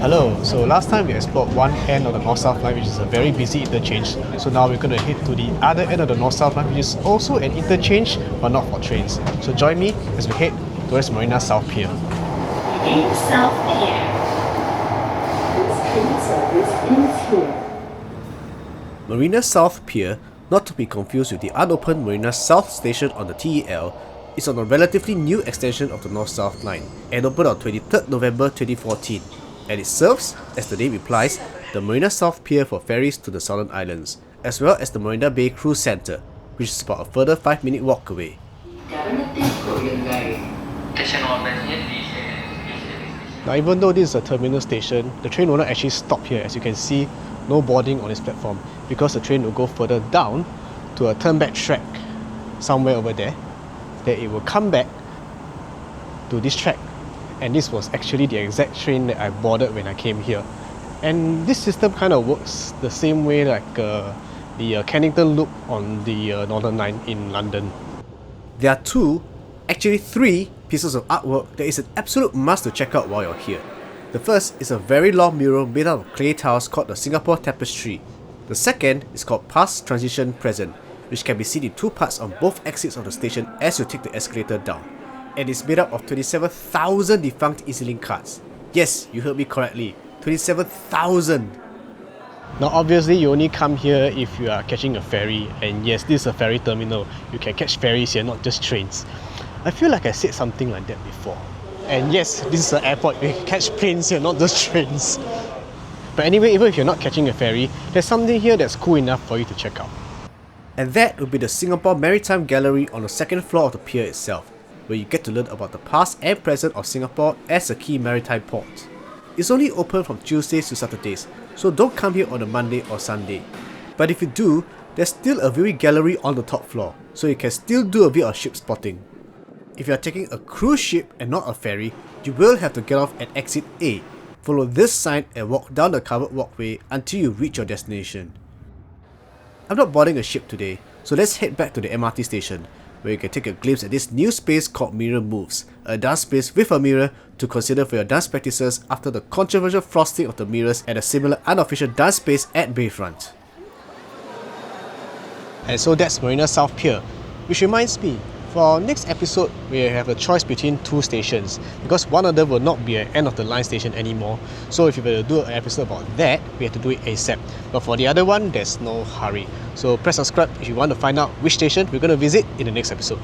Hello, so last time we explored one end of the North-South line, which is a very busy interchange. So now we're going to head to the other end of the North-South line, which is also an interchange, but not for trains. So join me as we head towards Marina South Pier. South Pier. This train service ends here. Marina South Pier, not to be confused with the unopened Marina South Station on the TEL, is on a relatively new extension of the North-South line and opened on 23rd November 2014, and it serves, as the name implies, the Marina South Pier for ferries to the Southern Islands, as well as the Marina Bay Cruise Centre, which is about a further 5-minute walk away. Now even though this is a terminal station, the train will not actually stop here. As you can see, no boarding on this platform, because the train will go further down to a turn-back track somewhere over there. Then it will come back to this track, and this was actually the exact train that I boarded when I came here. And this system kind of works the same way like the Kennington Loop on the Northern Line in London. There are actually three pieces of artwork that is an absolute must to check out while you're here. The first is a very long mural made out of clay tiles called the Singapore Tapestry. The second is called Past, Transition, Present, which can be seen in two parts on both exits of the station as you take the escalator down, and is made up of 27,000 defunct EZ-Link cards. Yes, you heard me correctly, 27,000! Now obviously you only come here if you are catching a ferry, and yes, this is a ferry terminal. You can catch ferries here, not just trains. I feel like I said something like that before. And yes, this is an airport, you can catch planes here, not just trains. But anyway, even if you're not catching a ferry, there's something here that's cool enough for you to check out. And that will be the Singapore Maritime Gallery on the second floor of the pier itself, where you get to learn about the past and present of Singapore as a key maritime port. It's only open from Tuesdays to Saturdays, so don't come here on a Monday or Sunday. But if you do, there's still a viewing gallery on the top floor, so you can still do a bit of ship spotting. If you are taking a cruise ship and not a ferry, you will have to get off at exit A, follow this sign and walk down the covered walkway until you reach your destination. I'm not boarding a ship today, so let's head back to the MRT station, where you can take a glimpse at this new space called Mirror Moves, a dance space with a mirror to consider for your dance practices after the controversial frosting of the mirrors at a similar unofficial dance space at Bayfront. And so that's Marina South Pier, which reminds me, for our next episode, we have a choice between two stations, because one of them will not be an end of the line station anymore. So if you were to do an episode about that, we have to do it ASAP. But for the other one, there's no hurry. So press subscribe if you want to find out which station we're going to visit in the next episode.